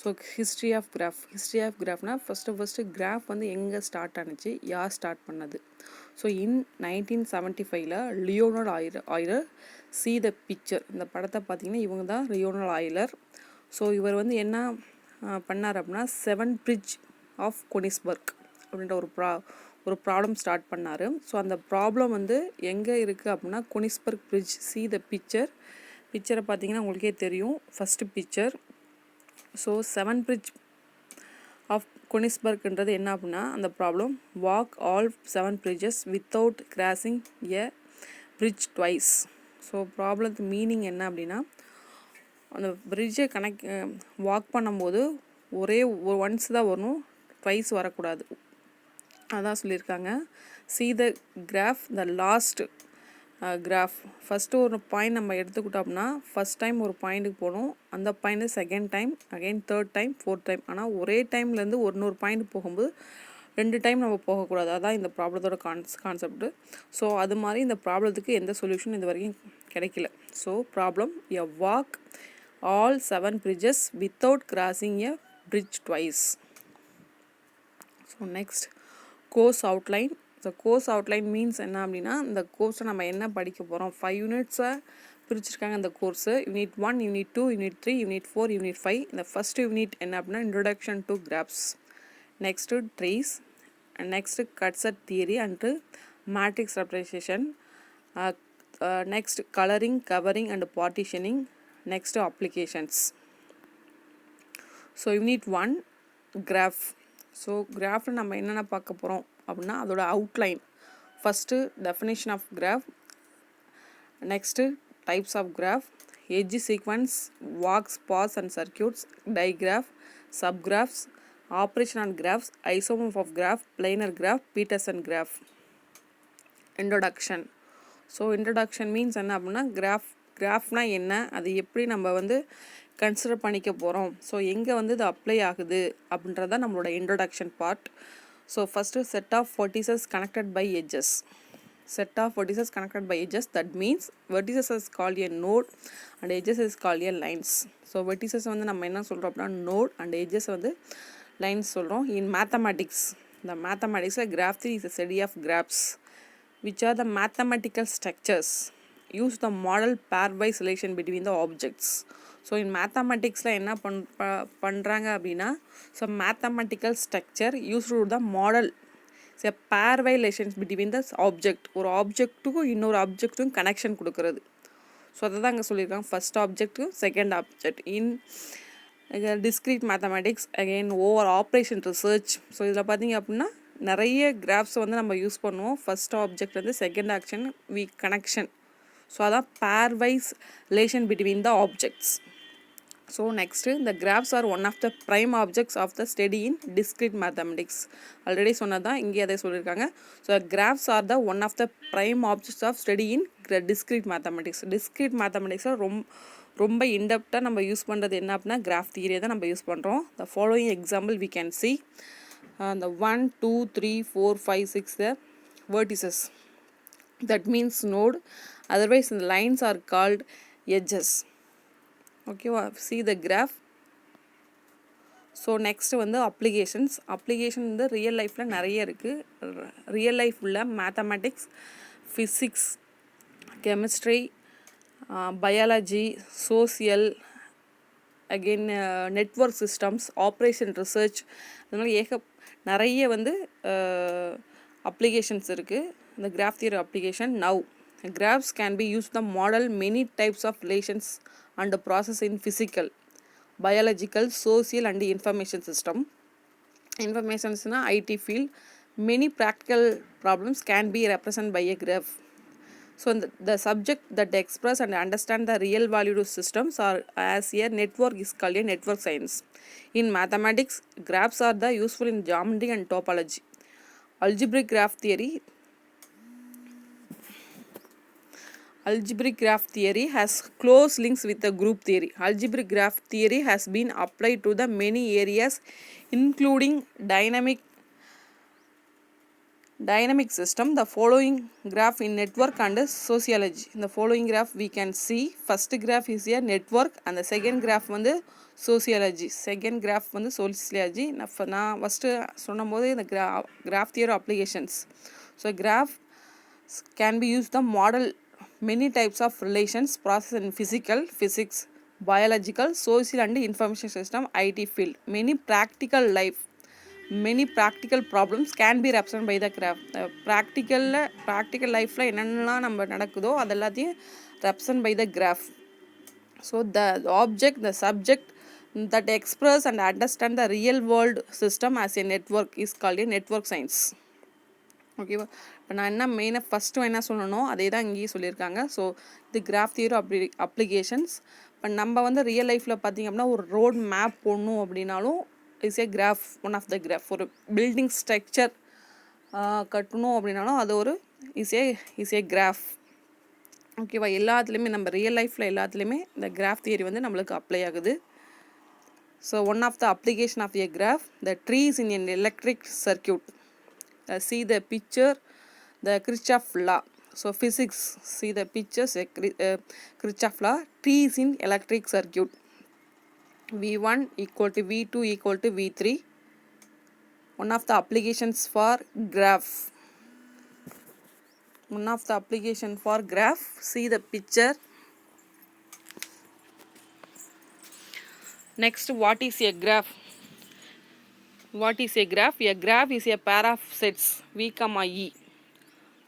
So history of கிராஃப்னால் first graph வந்து எங்கே ஸ்டார்ட் ஆனிச்சு, யார் ஸ்டார்ட் பண்ணது. So in 1975 Leonard Euler see the picture, இந்த படத்தை பார்த்தீங்கன்னா இவங்க தான் லியோனார்ட் ஆயிலர். ஸோ இவர் வந்து என்ன பண்ணார் அப்படின்னா 7 பிரிட்ஜ் ஆஃப் கொனிஸ்பர்க் அப்படின்ற ஒரு ப்ராப்ளம் ஸ்டார்ட் பண்ணார். ஸோ அந்த ப்ராப்ளம் வந்து எங்கே இருக்குது அப்படின்னா கொனிஸ்பர்க் பிரிட்ஜ். சி த பிக்சரை பார்த்தீங்கன்னா உங்களுக்கே தெரியும். First picture. So 7 bridge of கொனிஸ்பர்க்ன்றது என்ன அப்படின்னா அந்த problem walk all 7 bridges without crossing a bridge twice. So ப்ராப்ளத்துக்கு மீனிங் என்ன அப்படின்னா அந்த பிரிட்ஜை வாக் பண்ணும்போது ஒன்ஸ் தான் வரணும், ட்வைஸ் வரக்கூடாது, அதான் சொல்லியிருக்காங்க. see the graph, the last graph. First ஒரு பாயிண்ட் நம்ம எடுத்துக்கிட்டோம் அப்படின்னா ஃபஸ்ட் டைம் ஒரு பாயிண்ட்டுக்கு போகணும், அந்த point second time, again third time, fourth time. ஆனால் ஒரே டைம்லேருந்து ஒரு பாயிண்ட் போகும்போது 2 டைம் நம்ம போகக்கூடாது. அதான் இந்த ப்ராப்ளத்தோட கான்செப்ட்டு. ஸோ அது மாதிரி இந்த ப்ராப்ளத்துக்கு எந்த சொல்யூஷன் இது வரைக்கும் கிடைக்கல. So problem a walk all 7 bridges without crossing a bridge twice. So next course outline. So course outline means என்ன அப்படின்னா இந்த கோர்ஸை நம்ம என்ன படிக்க போகிறோம். 5 யூனிட்ஸை பிரிச்சிருக்காங்க இந்த course. Unit 1, unit 2, unit 3, unit 4, unit 5. இந்த ஃபஸ்ட் யூனிட் என்ன அப்படின்னா introduction to graphs, next trees, next cutset theory and matrix representation, next colouring, covering and partitioning, next applications. So unit 1 graph. So கிராஃபில் நம்ம என்னென்ன பார்க்க போகிறோம் அப்படின்னா அதோட outline. First definition of graph, next types of graph, edge sequence, walks, paths and circuits, digraph, subgraphs, operation on graphs, ஐசோமோர்ஃப் of graph, planar graph, Petersen graph. Introduction. So introduction means என்ன அப்படின்னா கிராஃப்னால் என்ன, அது எப்படி நம்ம வந்து கன்சிடர் பண்ணிக்க போகிறோம், so எங்கே வந்து இது அப்ளை ஆகுது அப்படின்றது தான் நம்மளோட introduction part. So first set of vertices connected by edges. Set of vertices connected by edges, that means vertices is called a node and edges is called a lines. So vertices வந்து நம்ம என்ன சொல்கிறோம் அப்படின்னா node and edges வந்து lines சொல்கிறோம். In mathematics, இந்த மேத்தமேட்டிக்ஸில் graph theory is a study of graphs which are the mathematical structures use the model pairwise relation between the objects. So in மேத்தமெட்டிக்ஸில் என்ன பண்ணுறாங்க அப்படின்னா so mathematical structure use to the model a pairwise relations between the object. ஒரு ஆப்ஜெக்ட்டுக்கும் இன்னொரு ஆப்ஜெக்ட்டுக்கும் connection கொடுக்குறது. So அதை தான் அங்கே சொல்லியிருக்காங்க. ஃபஸ்ட் ஆப்ஜெக்ட்டுக்கும் second object in discrete mathematics, again over operation research. So இதில் பார்த்தீங்க அப்படின்னா நிறைய கிராஃப்ஸ் வந்து நம்ம யூஸ் பண்ணுவோம். ஃபஸ்ட் ஆப்ஜெக்ட் வந்து செகண்ட் ஆக்ஷன் கனெக்ஷன். ஸோ அதான் pairwise relation between the objects. So next இந்த graphs are one of the prime objects of the study in discrete mathematics. Already சொன்னதான் இங்கே அதை சொல்லியிருக்காங்க. So graphs are the one of the prime objects of study in discrete mathematics. Discrete மேத்தமெட்டிக்ஸில் ரொம்ப இன்டெப்டாக நம்ம use பண்ணுறது என்ன அப்படின்னா கிராஃப் தியரியை தான் நம்ம யூஸ் பண்ணுறோம். The following example we can see the 1, 2, 3, 4, 5, 6 the vertices, that means node, otherwise the lines are called edges. Okay, see the graph. So next வந்து அப்ளிகேஷன் வந்து ரியல் லைஃப்பில் நிறைய இருக்குது. ரியல் லைஃப் உள்ள mathematics, physics, chemistry, biology, social, again network systems, operation research, அது மாதிரி நிறைய வந்து அப்ளிகேஷன்ஸ் இருக்குது இந்த graph theory application. Now graphs can be use the model many types of relations and process in physical, biological, social and information system. இன்ஃபர்மேஷன்ஸ்னால் IT field. Many practical problems can be represent by a graph. So the subject that express and understand the real value systems are as a network is called a network science. In mathematics, graphs are the useful in geometry and topology. Algebraic graph theory has close links with the group theory. Algebraic graph theory has been applied to the many areas including dynamic system. The following graph in network and sociology. In the following graph we can see first graph is a network and the second graph வந்து sociology. Second graph வந்து sociology. நான் first சொன்னபோது இந்த graph theory applications. So graph can be use the model many types of relations process in physical, physics, biological, social and information system, IT field. Many practical problems can be represented by the graph. practical life la என்னென்னலாம் நம்ம நடக்குதோ அதெல்லாத்தையும் represent by the graph. So the subject that express and understand the real world system as a network is called a network science. ஓகேவா? இப்போ நான் என்ன மெயினாக first என்ன சொல்லணும் அதே தான் இங்கேயும் சொல்லியிருக்காங்க. ஸோ இது கிராஃப் தியரி அப்ளிகேஷன்ஸ். இப்போ நம்ம வந்து ரியல் லைஃப்பில் பார்த்திங்க அப்படின்னா ஒரு ரோட் மேப் போடணும் அப்படின்னாலும் is a graph, one of the graph. ஒரு பில்டிங் ஸ்ட்ரக்சர் கட்டணும் அப்படின்னாலும் அது ஒரு இஸ் ஏ கிராஃப். ஓகேவா? எல்லாத்துலேயுமே நம்ம ரியல் லைஃப்பில் எல்லாத்துலேயுமே இந்த கிராஃப் தியரி வந்து நம்மளுக்கு அப்ளை ஆகுது. So one of the application of a graph, the trees in an electric circuit. See the picture, the Kirchhoff law. So physics, see the pictures, Kirchhoff law. Trees in electric circuit. V1 equal to V2 equal to V3. One of the applications for graph. One of the application for graph. See the picture. Next, what is a graph? What is a graph? A graph is a pair of sets V, E,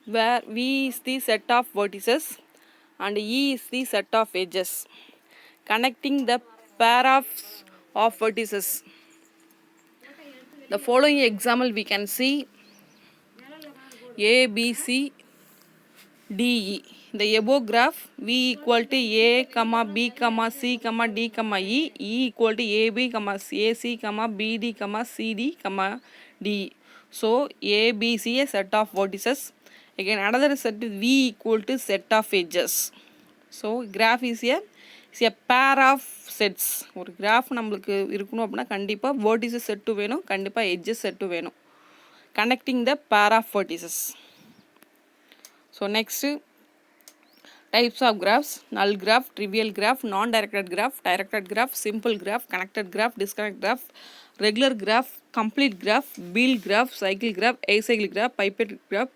where V is the set of vertices and E is the set of edges connecting the pair of vertices. The following example we can see A, B, C, D, E. The above graph V equal to A, B, C, D, E, E equal to AB, AC, BD, CD, D. So A, B, C a set of vertices. Again another set V equal to set of edges. So graph is a pair of sets. ஒரு graph நம்மளுக்கு இருக்கணும் அப்படின்னா கண்டிப்பாக vertices set வேணும், கண்டிப்பாக edges set வேணும். Connecting the pair of vertices. So next, types of graphs: null graph, trivial graph, non-directed graph, directed graph, simple graph, connected graph, disconnected graph, regular graph, complete graph, wheel graph, cycle graph, acyclic graph, pipetted graph,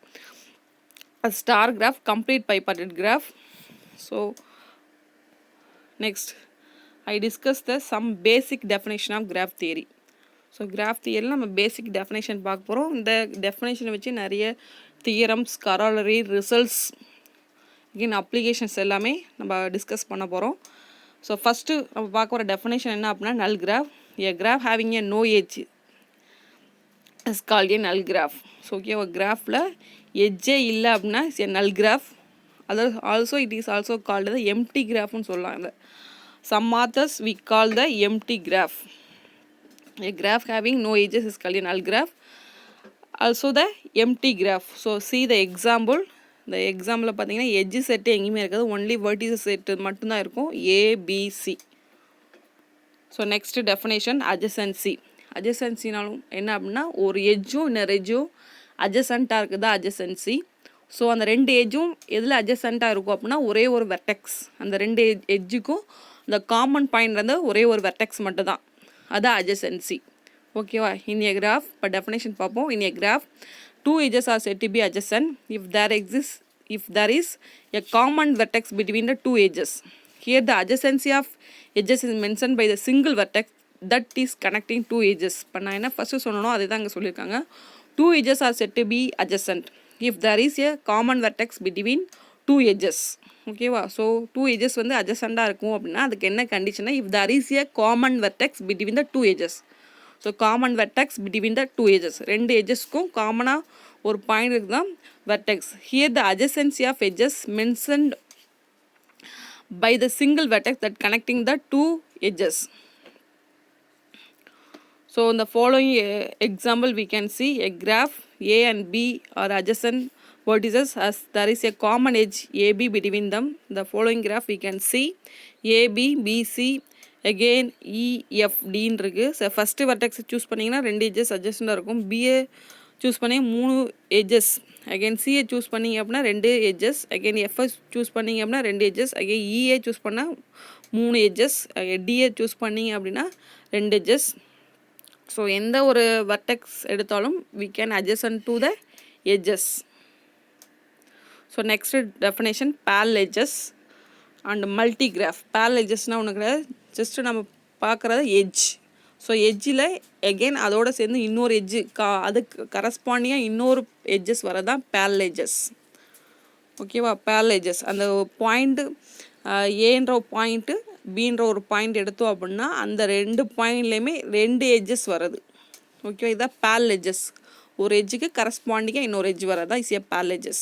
a star graph, complete pipetted graph. So next I discuss some basic definition of graph theory. So graph தியரியில் நம்ம basic definition பார்க்க போகிறோம். இந்த டெஃபினேஷனை வச்சு நிறைய theorems, corollary, results, in applications எல்லாமே நம்ம டிஸ்கஸ் பண்ண போகிறோம். ஸோ ஃபஸ்ட்டு நம்ம பார்க்க போகிற டெஃபினேஷன் என்ன அப்படின்னா null graph. A graph having a no edge is called a null graph. So okay, ஒரு கிராஃபில் எட்ஜே இல்லை அப்படின்னா இட்ஸ் ஏ நல் கிராஃப். அதாவது also it is also called the empty கிராஃப்னு சொல்லலாம். Some authors we call the empty graph. A graph having no edges is called a null graph. Also the empty graph. So see the example. The example பார்த்தீங்கன்னா edge set எங்கேயுமே இருக்காது, only vertices set மட்டும்தான் இருக்கும், A, B, C. So next definition, adjacency. Adjacencyனாலும் என்ன அப்படின்னா ஒரு எட்ஜும் இன்னொரு எட்ஜும் adjacent-ஆக இருக்குது adjacency. ஸோ அந்த ரெண்டு எட்ஜும் எதில் adjacent-ஆக இருக்கும் அப்படின்னா ஒரே ஒரு வெர்டெக்ஸ். அந்த ரெண்டு எட்ஜுக்கும் இந்த காமன் பாயிண்ட் வந்து ஒரே ஒரு வெர்டெக்ஸ் மட்டும் தான், அதான் adjacency. ஓகேவா? இன் ஏ கிராஃப் இப்போ டெஃபினேஷன் பார்ப்போம். இன் a graph two edges are said to be adjacent if there is a common vertex between the two edges. Here the adjacency of edges is mentioned by the single vertex that is connecting two edges. இப்போ நான் என்ன first சொன்னனோ அதே தான் இங்கே சொல்லியிருக்காங்க. Two edges are said to be adjacent if there is a common vertex between two edges. ஓகேவா? So two edges வந்து அட்ஜசண்டாக இருக்கும் அப்படின்னா அதுக்கு என்ன கண்டிஷனா, if there is a common vertex between the two edges. So common vertex between the two edges, ரெண்டு எஜஸ்க்கும் காமனாக ஒரு பாயிண்ட் இருக்குது தான் vertex. Here the adjacency of edges mentioned by the single vertex that connecting the two edges. So in the following example we can see a graph A and B are adjacent vertices as there is a common edge AB between them. The following graph we can see AB, BC, again EFD இருக்கு. So first vertex choose பண்ணிங்கன்னா ரெண்டு edges அட்ஜஸ்டாக இருக்கும். BA choose பண்ணி 3 edges. Again CA choose பண்ணிங்க அப்படின்னா 2 edges. Again FS choose பண்ணிங்க அப்படின்னா 2 edges. Again இஏ choose பண்ணால் 3 எட்ஜஸ், டியை சூஸ் பண்ணிங்க அப்படின்னா 2 எட்ஜஸ். ஸோ எந்த ஒரு வெர்டெக்ஸ் எடுத்தாலும் we can adjacent to the edges. So next definition parallel edges and multigraph. parallel edgesனால் ஒன்று கிடையாது, ஜஸ்ட்டு நம்ம பார்க்குறது எட்ஜ். ஸோ எட்ஜில் எகெயின் அதோடு சேர்ந்து இன்னொரு எட்ஜு அதுக்கு கரஸ்பாண்டிங்காக இன்னொரு எட்ஜஸ் வரதான் parallel edges. ஓகேவா? parallel edges அந்த பாயிண்ட்டு ஏன்ற பாயிண்ட்டு பீன்ற ஒரு பாயிண்ட் எடுத்தோம் அப்படின்னா அந்த 2 பாயிண்ட்லேயுமே 2 எட்ஜஸ் வருது. ஓகேவா? இதுதான் parallel edges. ஒரு எட்ஜுக்கு கரஸ்பாண்டிங்காக இன்னொரு எட்ஜ் வரதான் இஸ் parallel edges.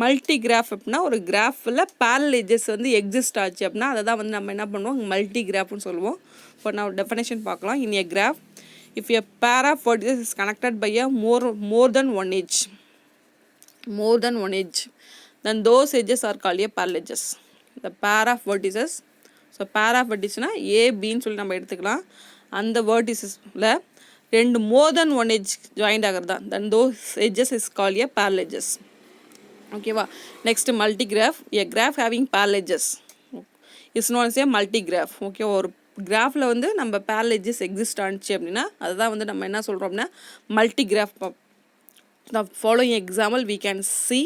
மல்டிகிராஃப் அப்படின்னா ஒரு கிராஃபில் parallel edges வந்து எக்ஸிஸ்ட் ஆச்சு அப்படின்னா அதை தான் வந்து நம்ம என்ன பண்ணுவோம், மல்டிகிராஃப்னு சொல்லுவோம். இப்போ நான் டெஃபினேஷன் பார்க்கலாம். In a graph if a pair of vertices is connected by a more than one edge, then those edges are called a parallel edges. The pair of vertices, so pair of verticesனால் ஏபின்னு சொல்லி நம்ம எடுத்துக்கலாம். அந்த verticesல 2 more than one edge joint ஆகிறது தான் then those edges is called a parallel edges. ஓகேவா? Next multigraph. A graph having parallel edges is known as a multigraph. Okay, ஒரு கிராஃபில் வந்து நம்ம parallel edges எக்ஸிஸ்ட் ஆனிச்சு அப்படின்னா அதுதான் வந்து நம்ம என்ன சொல்கிறோம் அப்படின்னா மல்டிகிராஃப். The following example we can see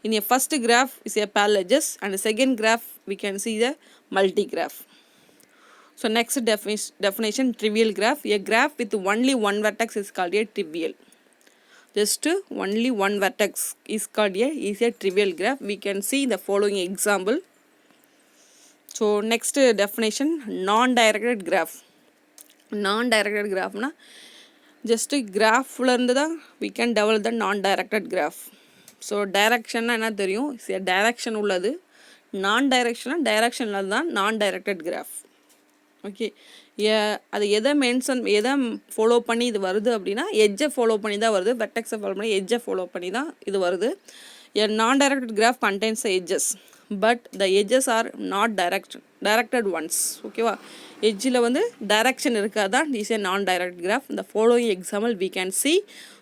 in a first graph is a parallel edges and the second graph we can see the multigraph. So next definition trivial graph. A graph with only one vertex is called a trivial. Just only one vertex is called a trivial graph. We can see the following example. So next definition non-directed graph. Non-directed graph na just graph இருந்து தான் we can develop the non-directed graph. So டைரக்ஷன்னா என்ன தெரியும், direction உள்ளது. நான் டைரக்ஷனாக டைரக்ஷனில் தான் நான் டைரக்டட் கிராஃப். ஓகே, அது எதை எதை ஃபாலோ பண்ணி இது வருது அப்படின்னா எட்ஜை ஃபாலோ பண்ணி தான் வருது. வெர்டெக்ஸை ஃபாலோ பண்ணி எட்ஜை ஃபாலோ பண்ணி தான் இது வருது. A non directed graph contains edges but the edges are not directed ones. ஓகேவா? எட்ஜில் வந்து டைரக்ஷன் இருக்காது தான் is a non direct graph. இந்த following example we can see.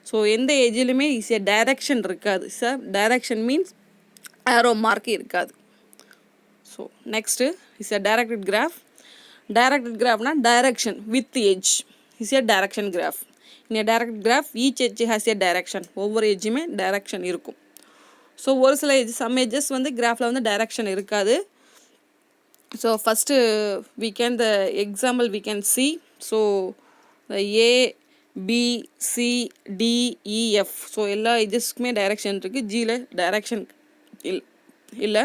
So எந்த எட்ஜிலுமே இஸ் ஏ டைரக்ஷன் இருக்காது. Sir direction means arrow mark இருக்காது. So next is a directed graph. Directed கிராஃப்னா direction with edge is a direction graph. In a direct graph each edge has a direction. ஒவ்வொரு எட்ஜுமே direction இருக்கும். So ஒரு சில some edges வந்து கிராஃபில் வந்து direction இருக்காது. So first we can the example we can see. So A B C D E F so எல்லா எட்ஜஸ்க்குமே direction இருக்குது. ஜியில் டைரக்ஷன் இல்லை.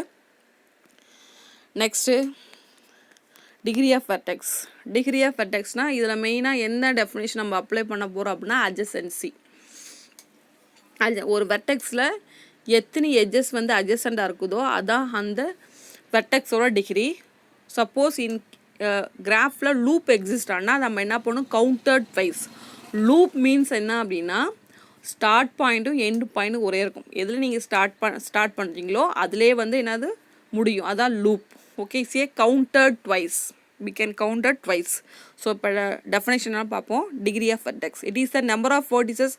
Next degree of vertex. Degree of வெர்டெக்ஸ்னால் இதில் மெயினாக என்ன டெஃபினேஷன் நம்ம அப்ளை பண்ண போகிறோம் அப்படின்னா அட்ஜசன்சி. ஒரு வெர்டெக்ஸில் எத்தனை எட்ஜஸ் வந்து அட்ஜசண்டாக இருக்குதோ அதான் அந்த வெர்டெக்ஸோட டிகிரி. சப்போஸ் இன் கிராஃபில் லூப் எக்ஸிஸ்ட் ஆனால் நம்ம என்ன பண்ணணும், கவுண்டட் வைஸ். லூப் மீன்ஸ் என்ன அப்படின்னா ஸ்டார்ட் பாயிண்ட்டும் எண்டு பாயிண்ட்டும் ஒரே இருக்கும். எதில் நீங்கள் ஸ்டார்ட் பண்ணுறீங்களோ அதிலே வந்து என்னது முடியும், அதான் loop. Okay, it's a counted twice. we can count it twice. So இப்போ டெஃபினேஷனாக பார்ப்போம். Degree of vertex it is the number of vertices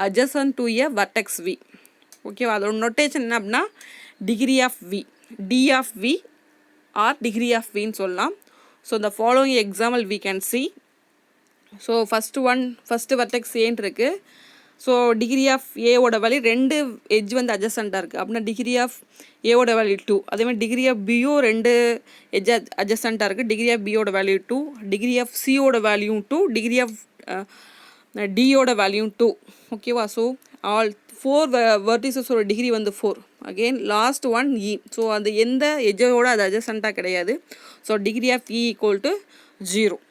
adjacent to a vertex v. ஓகேவா? அதோட நொட்டேஷன் என்ன அப்படின்னா degree of V, D of V or degree of வின்னு சொல்லலாம். So இந்த following example we can see. So first vertex ஏன்ட்டு இருக்குது. So degree of ஏவோட வேல்யூ 2 எட்ஜ் வந்து அட்ஜசண்ட்டாக இருக்குது அப்படின்னா டிகிரி ஆஃப் ஏவோட வேல்யூ 2. அதேமாதிரி டிகிரி ஆஃப் பியும் 2 எட்ஜ் அட்ஜசண்ட்டாக இருக்குது. டிகிரி ஆஃப் பியோட வேல்யூ 2, டிகிரி ஆஃப் சியோட வேல்யூ 2, டிகிரி ஆஃப் டியோட வேல்யூ 2. ஓகேவா? ஸோ ஆல் 4 வெர்டிசஸோட டிகிரி வந்து 4. Again last one E. So அது எந்த எட்ஜோட அது அட்ஜசண்ட்டாக கிடையாது. So degree of E equal to 0.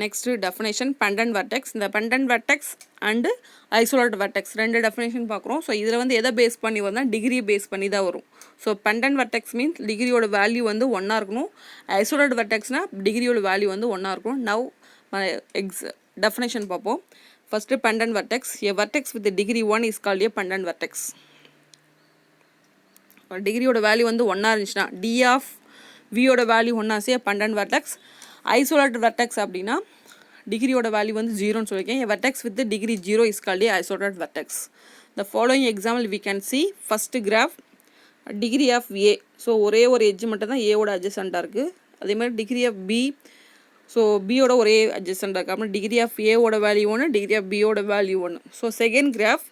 Next definition pendant vertex. இந்த pendant vertex and isolate vertex 2 definition பார்க்குறோம். ஸோ இதில் வந்து எதை பேஸ் பண்ணி வந்தால் டிகிரி பேஸ் பண்ணி தான் வரும். ஸோ பெண்டன்ட் வெர்டெக்ஸ் மீன்ஸ் டிகிரியோட வேல்யூ வந்து 1 இருக்கணும். ஐசோலேட் வெர்டெக்ஸ்னால் டிகிரியோட வேல்யூ வந்து 1 இருக்கணும். நவ் டெஃபினேஷன் பார்ப்போம். First pendant vertex. A vertex with degree 1 is called a pendant vertex. டிகிரியோட வேல்யூ வந்து 1 இருந்துச்சுன்னா டி ஆஃப் வியோட value 1 a pendant vertex. Isolated vertex அப்படின்னா டிகிரியோட வேல்யூ வந்து 0ன்னு சொல்லியிருக்கேன். A vertex with degree 0 is called a isolated vertex. The following example we can see. First graph degree of A. So ஒரே ஒரு எட்ஜ் மட்டும் தான் ஏவோட அட்ஜசண்ட்டாக இருக்குது. அதே மாதிரி டிகிரி ஆஃப் பி, ஸோ பியோட ஒரே அட்ஜசண்ட்டாக இருக்குது. அப்புறம் டிகிரி ஆஃப் ஏவோட வேல்யூ ஒன்று, டிகிரி ஆஃப் பியோட வேல்யூ ஒன்று. So second graph,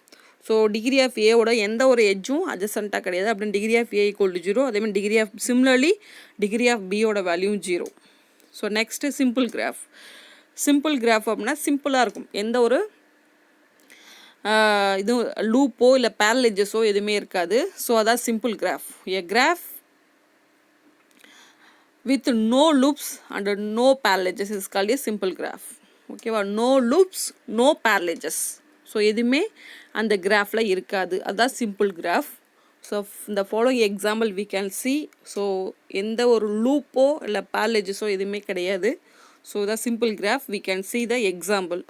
so degree of ஏவோட எந்த ஒரு எட்ஜும் அட்ஜசண்ட்டாக கிடையாது. அப்படின்னு degree of A equal to 0. அதே மாதிரி degree of similarly degree of பியோட value 0. So next simple graph. Simple graph அப்படின்னா சிம்பிளாக இருக்கும், எந்த ஒரு இது லூப்போ இல்லை பேரலேஜஸோ எதுவுமே இருக்காது. ஸோ அதான் simple graph. A graph with no loops and no paralleles is called a simple graph. ஓகேவா, no loops, no paralleles. So எதுவுமே அந்த கிராஃபில் இருக்காது, அதுதான் சிம்பிள் கிராஃப். ஸோ இந்த following example we can see. So எந்த ஒரு லூப்போ இல்லை paralleles எதுவுமே கிடையாது. ஸோ இதான் simple graph. we can see the example.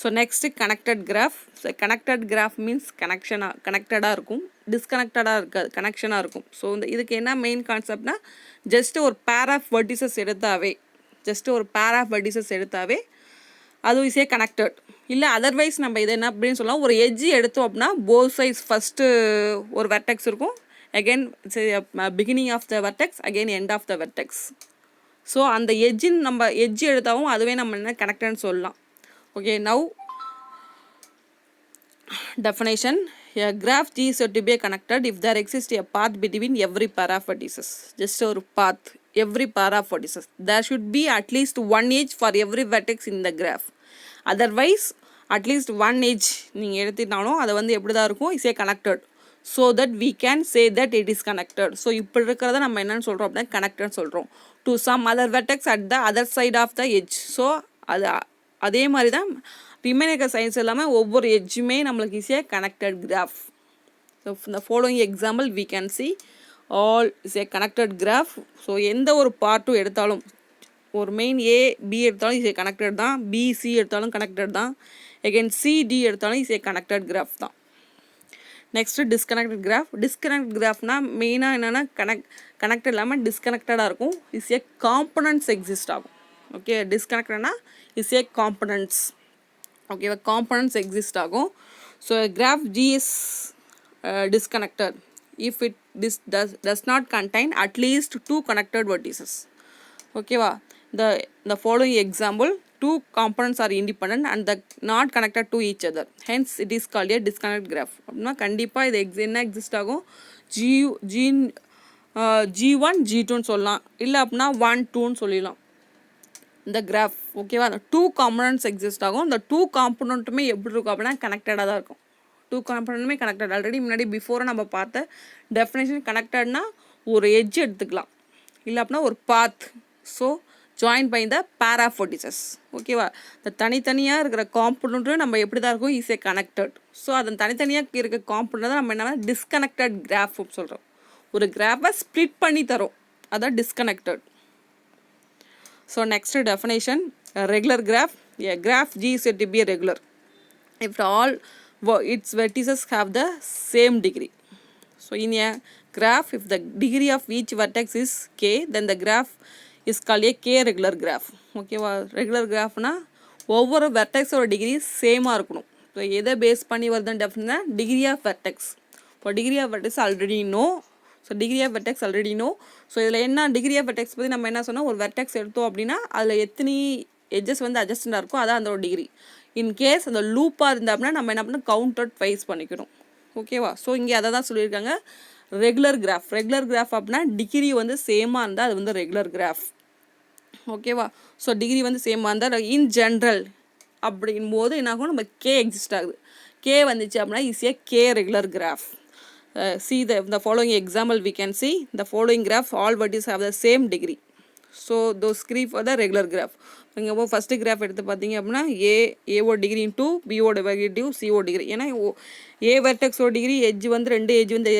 So next connected graph. So connected graph means கனெக்டடாக இருக்கும், டிஸ்கனெக்டடாக இருக்காது, கனெக்ஷனாக இருக்கும். ஸோ இதுக்கு என்ன மெயின் கான்செப்ட்னா, ஜஸ்ட்டு ஒரு பேர் ஆஃப் வெர்டிசஸ் எடுத்தாவே அது இஸே கனெக்டட். இல்லை அதர்வைஸ் நம்ம இது என்ன அப்படின்னு சொல்லலாம், ஒரு எட்ஜ் எடுத்தோம் அப்படின்னா போத் சைட்ஸ் ஃபஸ்ட்டு ஒரு வெர்டெக்ஸ் இருக்கும், again beginning of the vertex, again end of the vertex. So அந்த எட்ஜ் எடுத்தாவும் அதுவே நம்ம என்ன கனெக்டட்னு சொல்லலாம். Okay, now definition. A graph G is said to be connected if there exists a path between every pair of vertices. Just a path, every pair of vertices. There should be at least one edge for every vertex in the graph. Otherwise, at least one edge நீங்கள் எடுத்துட்டாலும் அதை வந்து எப்படி தான் இருக்கும், is a connected. So that we can say that it is connected. So இப்படி இருக்கிறத நம்ம என்னன்னு சொல்கிறோம் அப்படின்னா connected சொல்கிறோம். To some other vertex at the other side of the edge. So அதே மாதிரி தான் ரிமைனிங் சைன்ஸ் இல்லாமல் ஒவ்வொரு எட்ஜுமே நம்மளுக்கு ஈஸியாக கனெக்டட் கிராஃப். ஸோ இந்த following example we can see all is a connected graph. So எந்த ஒரு பார்ட்டும் எடுத்தாலும், ஒரு மெயின் ஏ பி எடுத்தாலும் இஸ் ஏ கனெக்டட் தான், பிசி எடுத்தாலும் கனெக்டட் தான், அகெயின் சிடி எடுத்தாலும் இஸ் ஏ கனெக்டட் கிராஃப் தான். Next disconnected graph. டிஸ்கனெக்ட் கிராஃப்னால் மெயினாக என்னென்னா கனெக்டட் இல்லாமல் டிஸ்கனெக்டடாக இருக்கும், இஸ் ஏ காம்பனன்ட்ஸ் எக்ஸிஸ்ட் ஆகும். ஓகே, டிஸ்கனெக்டட்னா இஸ் ஏ காம்பனன்ட்ஸ். ஓகேவா, காம்பனன்ட்ஸ் எக்ஸிஸ்ட் ஆகும். So graph G is disconnected if it does not contain at least two connected vertices. ஓகேவா, the following example, two components are independent and the not connected to each other, hence it is called a disconnected graph. அப்படின்னா கண்டிப்பாக இது என்ன exist ஆகும், G1 G2ன்னு சொல்லலாம், இல்லை அப்படின்னா 1 2ன்னு சொல்லிடலாம் இந்த கிராஃப். ஓகேவா, அந்த டூ காம்பனன்ட்ஸ் எக்ஸிஸ்ட் ஆகும். இந்த டூ காம்பனண்ட்டுமே எப்படி இருக்கும் அப்படின்னா கனெக்டடாக தான் இருக்கும். Two காம்பனண்ட்டுமே connected. ஆல்ரெடி முன்னாடி பிஃபோராக நம்ம பார்த்த டெஃபினேஷன், கனெக்டட்னா ஒரு எட்ஜ் எடுத்துக்கலாம், இல்லை அப்படின்னா ஒரு path. So join by the pair of vertices. ஓகேவா, இந்த தனித்தனியாக இருக்கிற காம்பனண்ட்டும் நம்ம எப்படி தான் இருக்கும், ஈஸியாக கனெக்டட். ஸோ அதன் தனித்தனியாக இருக்க காம்பனண்ட் தான் நம்ம என்ன டிஸ்கனெக்டட் கிராஃப் சொல்கிறோம். ஒரு கிராஃபை ஸ்ப்ளிட் பண்ணி தரோம், அதான் disconnected. So next definition, a regular graph. A graph G is said to be a regular if all its vertices have the same degree. So in a graph, if the degree of each vertex is k, then the graph is called a k regular graph. Okay, regular graph na ஒவ்வொரு வெர்டெக்ஸோட degree சேமாக இருக்கணும். So எதை base பண்ணி வருதுன்னு டெஃபினா degree of vertex. இப்போ degree of vertex already know. So degree of vertex already know. So இதில் என்ன டிகிரி ஆஃப் வெர்டெக்ஸ் பற்றி நம்ம என்ன சொன்னால், ஒரு வெர்டெக்ஸ் எடுத்தோம் அப்படின்னா அதில் எத்தனை எட்ஜஸ் வந்து அட்ஜஸ்டண்டாக இருக்கும், அதான் அந்த ஒரு டிகிரி. இன்கேஸ் அந்த லூப்பாக இருந்தால் அப்படின்னா நம்ம என்ன பண்ணணும், கவுண்டட் வைஸ் பண்ணிக்கணும். ஓகேவா, ஸோ இங்கே அதை தான் சொல்லியிருக்காங்க ரெகுலர் கிராஃப். ரெகுலர் கிராஃப் அப்படின்னா டிகிரி வந்து சேமாக இருந்தால் அது வந்து ரெகுலர் கிராஃப். ஓகேவா, ஸோ டிகிரி வந்து சேமாக இருந்தால் இன் ஜென்ரல் அப்படின்போது என்ன ஆகும், நம்ம கே எக்ஸிஸ்ட் ஆகுது. கே வந்துச்சு அப்படின்னா ஈஸியாக K regular graph. See the following example we can see the following graph, all vertices have the same degree. So those graph are the regular graph. இங்கே first graph எடுத்து பார்த்தீங்க அப்படின்னா AO degree into BO divided CO degree. ஏன்னா A வெர்டெக்ஸோட degree edge வந்து 2 edge வந்து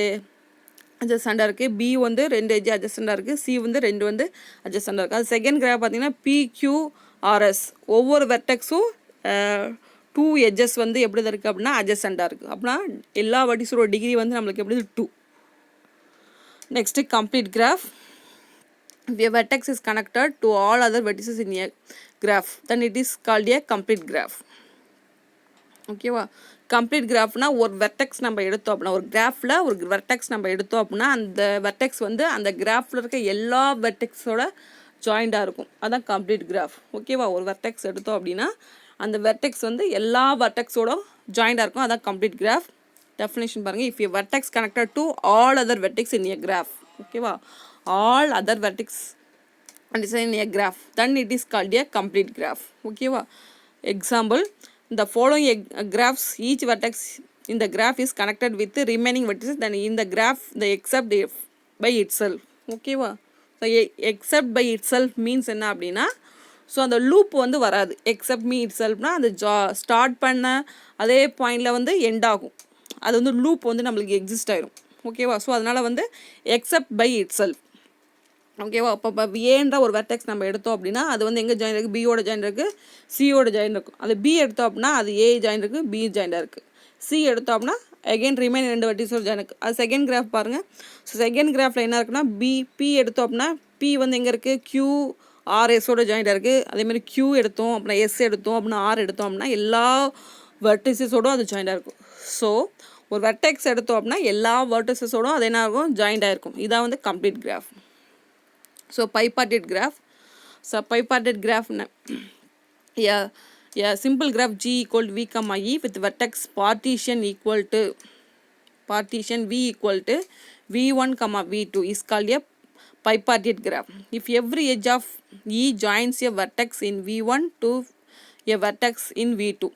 அட்ஜஸ்டண்டாக இருக்குது, B வந்து 2 edge அட்ஜஸ்டண்டாக இருக்குது, சி வந்து 2 வந்து அட்ஜஸ்டண்டாக இருக்குது. அது செகண்ட் கிராஃப் பார்த்தீங்கன்னா பிக்யூஆர்எஸ், ஒவ்வொரு வெர்டெக்ஸும் 2 எட்ஜஸ் வந்து எப்படி தான் இருக்குது அப்படின்னா அட்ஜஸ்டண்டாக இருக்குது. அப்படின்னா எல்லா வெர்டிஸோட டிகிரி வந்து நம்மளுக்கு எப்படி 2. Next complete graph. If a vertex is connected to all other vertices in a graph, then it is called a complete graph. ஓகேவா? கம்ப்ளீட் கிராஃப்னா ஒரு வெர்டெக்ஸ் நம்ம எடுத்தோம் அப்படின்னா, ஒரு கிராஃபில் ஒரு வெர்டெக்ஸ் நம்ம எடுத்தோம் அப்படின்னா அந்த வெர்டெக்ஸ் வந்து அந்த கிராஃபில் இருக்க எல்லா வெர்டெக்ஸோட ஜாயிண்டாக இருக்கும். அதான் கம்ப்ளீட் கிராஃப். ஓகேவா? ஒரு வெர்டெக்ஸ் எடுத்தோம் அப்படின்னா அந்த வெர்டெக்ஸ் வந்து எல்லா வெர்டெக்ஸோட ஜாயிண்டாக இருக்கும். அதான் கம்ப்ளீட் கிராஃப். டெஃபினேஷன் பாருங்கள். If a vertex connected to all other vertex in a graph. ஓகேவா? All other vertex and is in a graph, then it is called a complete graph. ஓகேவா? Example, the following graphs, each vertex in the graph is connected with the remaining vertices, then in the graph the except by itself. ஓகேவா? So except by itself means என்ன அப்படின்னா, so அந்த loop வந்து வராது. except me itselfனா அந்த start பண்ண அதே பாயிண்டில் வந்து எண்ட் ஆகும். அது வந்து லூப் வந்து நம்மளுக்கு எக்ஸிஸ்ட் ஆயிரும். ஓகேவா? ஸோ அதனால் வந்து except by itself. ஓகேவா? இப்போ ஏன்ற ஒரு வெர்டெக்ஸ் நம்ம எடுத்தோம் அப்படின்னா அது வந்து எங்கே ஜாயின் இருக்குது? பியோட ஜாயின் இருக்குது, சியோட ஜாயின் இருக்கும். அது பி எடுத்தோம் அப்படின்னா அது ஏ ஜாயின் இருக்குது, பி ஜாயிண்டாக இருக்குது. சி எடுத்தோம் அப்படின்னா அகெயின் ரிமைன் 2 வெர்டிஸோட ஜாயின் இருக்குது. அது செகண்ட் கிராஃப் பாருங்கள். ஸோ செகண்ட் கிராஃபில் என்ன இருக்குன்னா பி எடுத்தோம் அப்படின்னா பி வந்து எங்கே இருக்குது? கியூ ஆர்எஸோட ஜாயிண்டாக இருக்குது. அதேமாதிரி கியூ எடுத்தோம் அப்படின்னா எஸ் எடுத்தோம் அப்படின்னா ஆர் எடுத்தோம் அப்படின்னா எல்லா வெர்டிஸஸோடும் அது ஜாயிண்டாக இருக்கும். ஸோ ஒரு வெர்டெக்ஸ் எடுத்தோம் அப்படின்னா எல்லா வெர்டிஸஸோடும் அது என்ன ஆகும்? ஜாயிண்டாக இருக்கும். இதான் வந்து complete graph. So bipartite graph. So bipartite graph, yeah, simple graph G equal to V comma E with vertex partition equal to partition V equal to V1 comma V2 is called a bipartite graph. If every edge of E joins a vertex in V1 to a vertex in V2.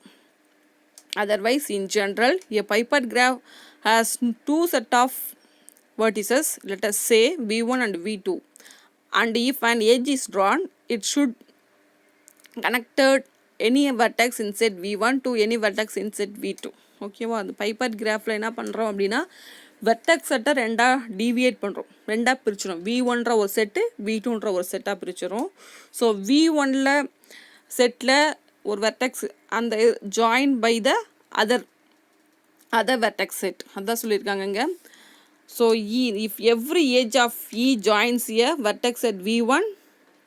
Otherwise, in general, a bipartite graph has two set of vertices, let us say V1 and V2. And if an edge is drawn, it should connected any vertex in set V1 to any vertex in set V2. ஓகேவா? அந்த பைபார்ட் கிராஃபில் என்ன பண்ணுறோம் அப்படின்னா vertex செட்டை ரெண்டாக deviate பண்ணுறோம், ரெண்டாக பிரிச்சிடும். V1ன்ற ஒரு செட்டு, V2ன்ற ஒரு செட்டாக பிரிச்சிடும். ஸோ V1ல செட்டில் ஒரு வெர்டெக்ஸ் அந்த join by the other vertex set, அதான் சொல்லியிருக்காங்க இங்கே. So if every edge of E joins a vertex at V1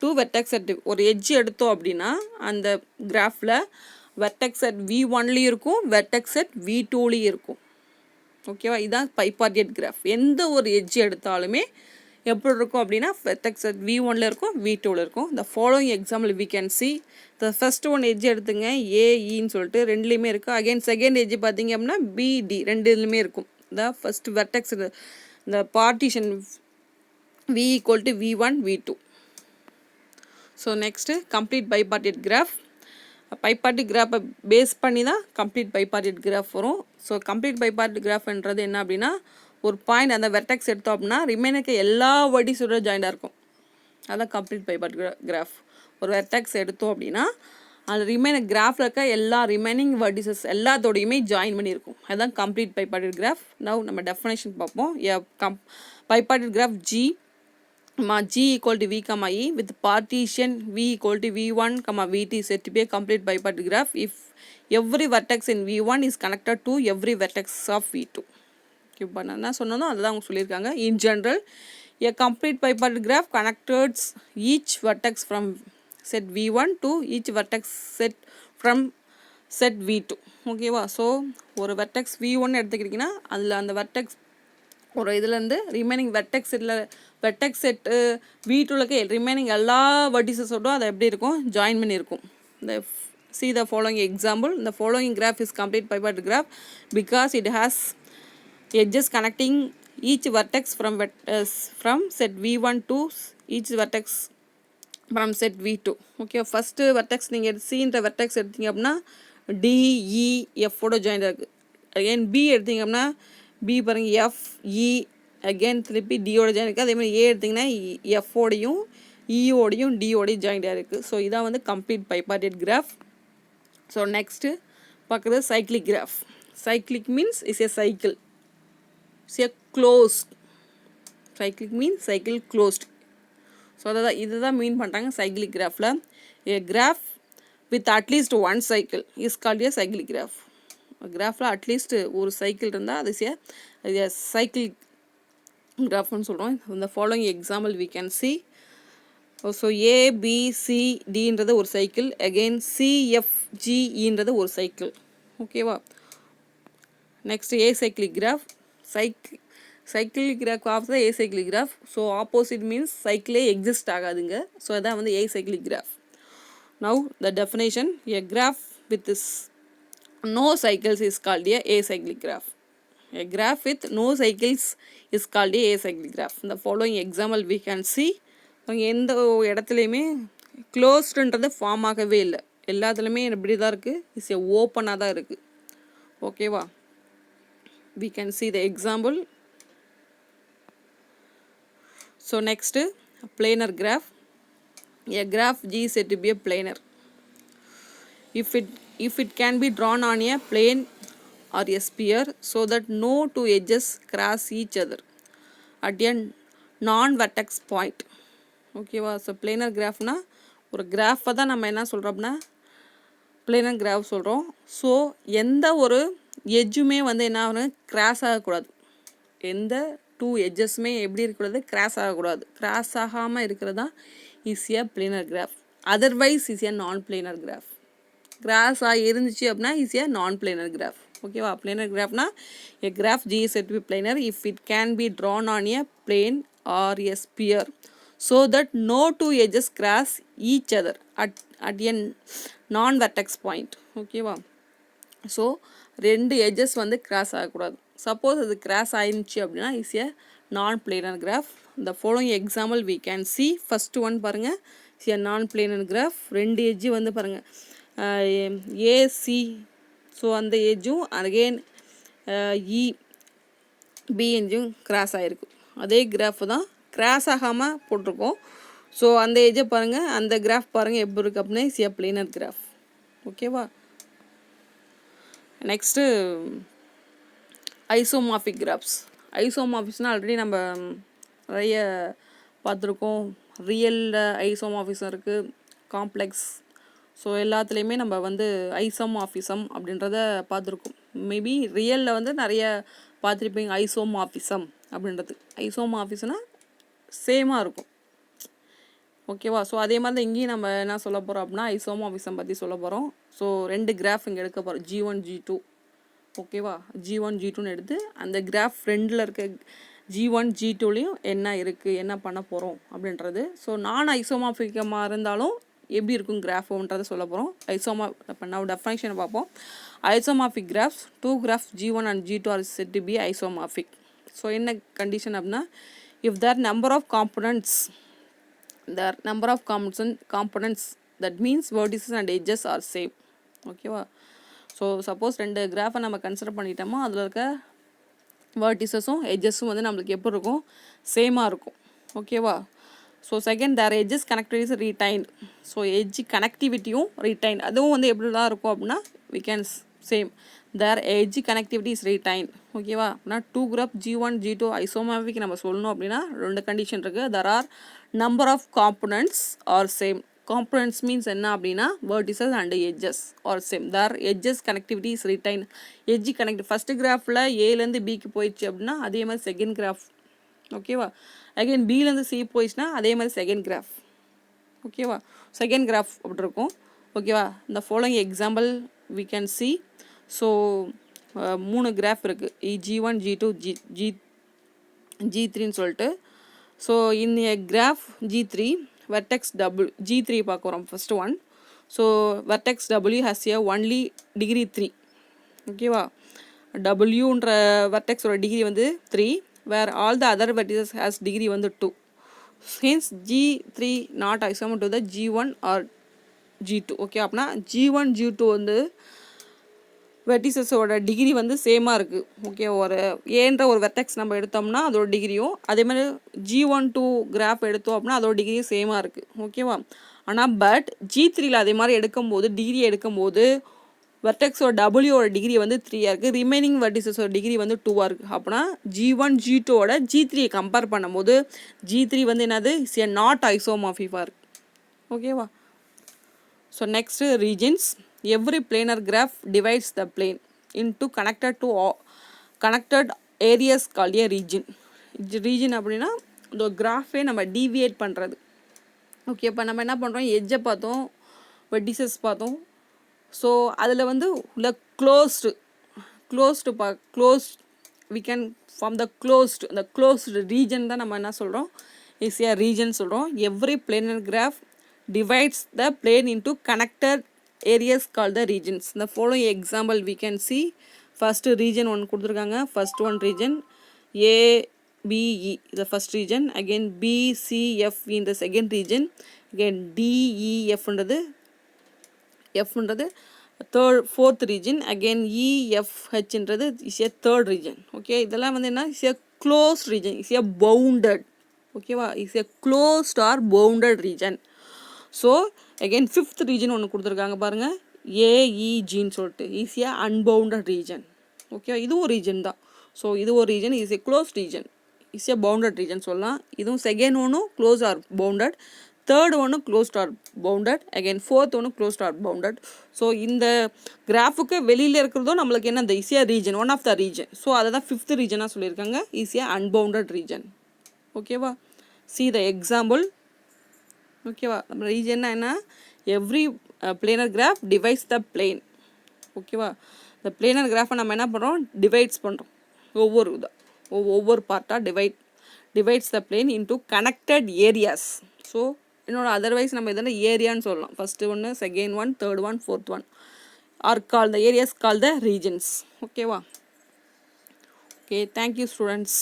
to vertex at ஒரு edge எடுத்தோம் அப்படின்னா அந்த கிராஃபில் vertex at V1லேயும் இருக்கும், vertex at V2லேயும் இருக்கும். ஓகேவா? இதுதான் பைபார்டியட் கிராஃப். எந்த ஒரு edge எடுத்தாலுமே எப்படி இருக்கும் அப்படின்னா vertex at V1ல இருக்கும், V2ல இருக்கும். The following example we can see. The first one edge எடுத்துங்க, AEன்னு சொல்லிட்டு ரெண்டுலேயுமே இருக்குது. அகைன் செகண்ட் edge பார்த்தீங்க அப்படின்னா BD ரெண்டுலேயுமே இருக்கும். The first vertex, the partition V equal to V1, V2. So next, complete bipartite graph. Bipartite graph base பண்ணி தான் complete bipartite graph வரும். ஸோ complete bipartite graphன்றது என்ன அப்படின்னா ஒரு பாயிண்ட் அந்த வெர்டெக்ஸ் எடுத்தோம் அப்படின்னா ரிமைனுக்கு எல்லா வெர்டிஸோட ஜாயிண்டாக இருக்கும். அதான் complete bipartite graph. ஒரு வெர்டெக்ஸ் எடுத்தோம் அப்படின்னா அந்த கிராஃபில் இருக்க எல்லா ரிமைனிங் வெர்டிசஸ் எல்லாத்தோடையுமே ஜாயின் பண்ணியிருக்கும். அதுதான் கம்ப்ளீட் பைபார்டிட் கிராஃப். நவ் நம்ம டெஃபினேஷன் பார்ப்போம். பைபார்டிட் graph G equal to V comma E with partition V equal to V1 comma VT is said to be a complete bipartite graph if every vertex in V1 is connected to every vertex of V2. இப்போ நான் என்ன சொன்னோம் அதுதான் அவங்க சொல்லியிருக்காங்க. In general, a complete bipartite graph connects each vertex from set V1 to each vertex set from set V2. ஓகேவா? So ஒரு vertex V1 எடுத்துக்கிட்டிங்கன்னா அதில் அந்த வெர்டெக்ஸ் ஒரு இதுலேருந்து ரிமைனிங் வெர்டெக்ஸ் செட்டு V2ல இருக்க ரிமைனிங் எல்லா வெர்டிசஸோடும் அதை எப்படி இருக்கும்? ஜாயின் பண்ணியிருக்கும். இந்த see the following example. The following graph is complete bipartite graph because it has edges connecting each vertex from set V1 to each vertex from set V2. Okay, first vertex நீங்கள் சின்ற vertex எடுத்தீங்க அப்படின்னா DEFஓட ஜாயிண்டாக இருக்குது. Again B எடுத்தீங்க அப்படின்னா B பாருங்கள் FE again திருப்பி டியோட join இருக்குது. அதேமாதிரி ஏ எடுத்திங்கன்னா எஃப்ஓடையும் இஓடையும் டிஓடையும் ஜாயிண்டாக இருக்குது. ஸோ இதான் வந்து complete bipartite graph. So next பார்க்குறது cyclic graph. Cyclic means is a cycle, it's a closed. Cyclic means cycle closed. So இதுதான் மீன் பண்ணுறாங்க சைக்ளிக் கிராஃபில். A graph with at least one cycle is called a cyclic graph. கிராஃபில் at least ஒரு cycle இருந்தால் அது cycle கிராஃப்னு சொல்கிறோம். இந்த following example we can see. So ஏபிசிடின்றது ஒரு சைக்கிள், அகெயின் சிஎஃப்ஜிஇன்றது ஒரு சைக்கிள். ஓகேவா. Next acyclic graph. cyclic graph of the acyclic graph. So opposite means சைக்கிளே எக்ஸிஸ்ட் ஆகாதுங்க. ஸோ அதான் வந்து acyclic graph. Now the definition, a graph with no cycles is called a acyclic graph. A graph with no cycles is called a acyclic graph. In the following example we can see, எந்த இடத்துலையுமே க்ளோஸ்டுன்றது form ஆகவே இல்லை, எல்லாத்துலேயுமே எப்படி தான் இருக்குது, is a ஓப்பனாக தான் இருக்குது. ஓகேவா. we can see the example. So next, a planar graph. A graph G is said to be a planar if it can be drawn on a plane or a sphere so that no two edges cross each other at a non-vertex point. ஓகேவா. So planar graphனா ஒரு கிராஃபை தான் நம்ம என்ன சொல்கிறோம்னா planar graph சொல்கிறோம். So எந்த ஒரு எஜ்ஜுமே வந்து என்ன ஆகணும், கிராஸ் ஆகக்கூடாது. எந்த டூ எட்ஜஸ்மே எப்படி இருக்கக்கூடாது, கிராஸ் ஆகக்கூடாது. கிராஸ் ஆகாமல் இருக்கிறது தான் is a planar graph. Otherwise is a non planar graph. Cross இருந்துச்சு அப்படின்னா is a non planar graph. ஓகேவா. planar graphனா a graph G is said to be planar if it can be drawn on a plane or a sphere so that no two edges cross each other at a non-vertex point. ஓகேவா. So ரெண்டு edges வந்து cross ஆகக்கூடாது. Suppose அது cross ஆயிருந்துச்சு அப்படின்னா is a non planar graph. இந்த following example we can see. First one பாருங்கள், is a non planar graph. ரெண்டு edge வந்து பாருங்கள் ஏசி. ஸோ அந்த எட்ஜும் அகெயின் பி எட்ஜும் கிராஸ் ஆகிருக்கு. அதே கிராஃப் தான் கிராஸ் ஆகாமல் போட்டிருக்கோம். ஸோ அந்த எட்ஜை பாருங்கள், அந்த கிராஃப் பாருங்கள் எப்படி இருக்குது அப்படின்னா இஸ் ஏ planar graph. ஓகேவா. Next isomorphic graphs. ஐசோமார்பிக்ஸ்னால் ஆல்ரெடி நம்ம நிறைய பார்த்துருக்கோம். ரியலில் ஐசோமார்பிசம் இருக்குது, காம்ப்ளெக்ஸ். ஸோ எல்லாத்துலேயுமே நம்ம வந்து ஐசோமார்பிசம் அப்படின்றத பார்த்துருக்கோம். மேபி ரியலில் வந்து நிறைய பார்த்துருப்பீங்க ஐசோமார்பிசம் அப்படின்றது. ஐசோமார்பிசம்னா சேமாக இருக்கும். ஓகேவா. ஸோ அதே மாதிரி தான் இங்கேயும் நம்ம என்ன சொல்ல போகிறோம் அப்படின்னா ஐசோமார்பிசம் பற்றி சொல்ல போகிறோம். ஸோ ரெண்டு கிராஃப் இங்கே எடுக்க போகிறோம், G1 G2. ஓகேவா. G1 G2ன்னு எடுத்து அந்த கிராஃப் ஃப்ரெண்டில் இருக்க G1 G2லேயும் என்ன இருக்குது, என்ன பண்ண போகிறோம் அப்படின்றது. ஸோ நான் ஐசோமார்பிகமாக இருந்தாலும் எப்படி இருக்கும் கிராஃப்ன்றதை சொல்ல போகிறோம். பண்ண டெஃபனிஷனை பார்ப்போம். Isomorphic graphs, two graph G1 and G2 are said to be isomorphic. So என்ன கண்டிஷன் அப்படின்னா, if their number of components that means vertices and edges are same. ஓகேவா. ஸோ சப்போஸ் ரெண்டு கிராஃபை நம்ம கன்சிடர் பண்ணிட்டோமோ அதில் இருக்க வேர்டிசஸும் எட்ஜஸும் வந்து நம்மளுக்கு எப்படி இருக்கும், சேமாக இருக்கும். ஓகேவா. So second, there edges connectivity is retain. So edge கனெக்டிவிட்டியும் ரீடைன், அதுவும் வந்து எப்படிலாம் இருக்கும் அப்படின்னா we can same, there edge connectivity is retain. ஓகேவா. அப்படின்னா two graph G1 G2 isomorphic நம்ம சொல்லணும் அப்படின்னா ரெண்டு கண்டிஷன் இருக்குது. there are number of components are same. components means என்ன அப்படின்னா vertices and edges are same. there edges connectivity is retained. edge connect first கிராஃபில் ஏலேருந்து பிக்கு போயிடுச்சு அப்படின்னா அதே மாதிரி செகண்ட் கிராஃப். ஓகேவா. அகைன் பிலேருந்து சி போயிடுச்சுன்னா அதே மாதிரி செகண்ட் கிராஃப். ஓகேவா. செகண்ட் கிராஃப் அப்படி இருக்கும். ஓகேவா. இந்த following example we can see. So மூணு கிராஃப் இருக்குது, G1 G2 G3ன்னு சொல்லிட்டு. ஸோ இந்த graph G3 vertex W G3 பார்க்குறோம் first one. So vertex W has a only degree 3. ஓகேவா. Wன்ற vertexோட டிகிரி வந்து 3, where all the other vertices has degree வந்து 2. hence G3 not isomorphic to the G1 or G2. Okay. அப்படின்னா G1 G2 வந்து வெர்டிசஸோட degree வந்து சேமாக இருக்குது. Okay. ஒரு ஏன்ற ஒரு வெர்டெக்ஸ் நம்ம எடுத்தோம்னா அதோட டிகிரியும், அதே மாதிரி G1 கிராஃப் எடுத்தோம் அப்படின்னா அதோட டிகிரியும் சேமாக இருக்குது. ஓகேவா. ஆனால் பட் G3யில் அதே மாதிரி டிகிரி எடுக்கும்போது வெர்டெக்ஸோட டபிள்யூவோட டிகிரி வந்து 3ஆக இருக்குது, ரிமைனிங் வெர்டிசஸோட டிகிரி வந்து 2ஆக இருக்குது. அப்படின்னா G1 G2ஓட G3யை கம்பேர் பண்ணும்போது G3 வந்து என்னது, இஸ் ஏ நாட் ஐசோமார்பிக்காக இருக்குது. ஓகேவா. So next, regions. Every planar graph divides the plane into connected areas called a region. region அப்படின்னா இந்த கிராஃபே நம்ம டீவியேட் பண்ணுறது. ஓகே. இப்போ நம்ம என்ன பண்ணுறோம், எட்ஜை பார்த்தோம், வெர்டிசஸ் பார்த்தோம், ஸோ அதில் வந்து உள்ள closed we can from the closed region தான் நம்ம என்ன சொல்கிறோம் is a region சொல்கிறோம். Every planar graph divides the plane into connected areas called the regions. The following example we can see. First region ஒன்று கொடுத்துருக்காங்க. First one region ABE the first region, again BCF in the second region, again DEF ன்றது fourth region, again EFH ன்றது is a third region. Okay, இதெல்லாம் வந்து என்ன is a closed region, is a bounded, ஓகேவா, is a closed or bounded region. So again fifth region ஒன்று கொடுத்துருக்காங்க பாருங்கள், AEGன்னு சொல்லிட்டு is a unbounded region. ஓகேவா, இதுவும் ரீஜன் தான். ஸோ இது ஒரு region is a closed region, is a bounded region சொல்லலாம். இதுவும் செகண்ட் ஒன்றும் க்ளோஸ் ஆர் பவுண்டட், தேர்ட் ஒன்று closed or bounded, again fourth ஒன்று க்ளோஸ்ட் ஆர் பவுண்டட். ஸோ இந்த கிராஃபுக்கு வெளியில் இருக்கிறதும் நம்மளுக்கு என்ன, இந்த ஈஸியாக region, one of the region. So அதை தான் ஃபிஃப்த் ரீஜனாக சொல்லியிருக்காங்க, ஈஸியாக அன்பவுண்டட் ரீஜன். ஓகேவா, சி த எக்ஸாம்பிள். ஓகேவா, நம்ம ரீஜன்னா என்ன, every planar graph divides the plane. ஓகேவா, இந்த பிளேனர் கிராஃபை நம்ம என்ன பண்ணுறோம், டிவைட்ஸ் பண்ணுறோம். ஒவ்வொரு பார்ட்டாக divides the plane into connected areas. So இன்னொரு அதர்வைஸ் நம்ம இதெல்லாம் ஏரியான்னு சொல்லலாம். ஃபஸ்ட்டு ஒன்று, second one, third one, fourth one are call the areas call the regions. ஓகேவா, ஓகே, தேங்க்யூ ஸ்டூடெண்ட்ஸ்.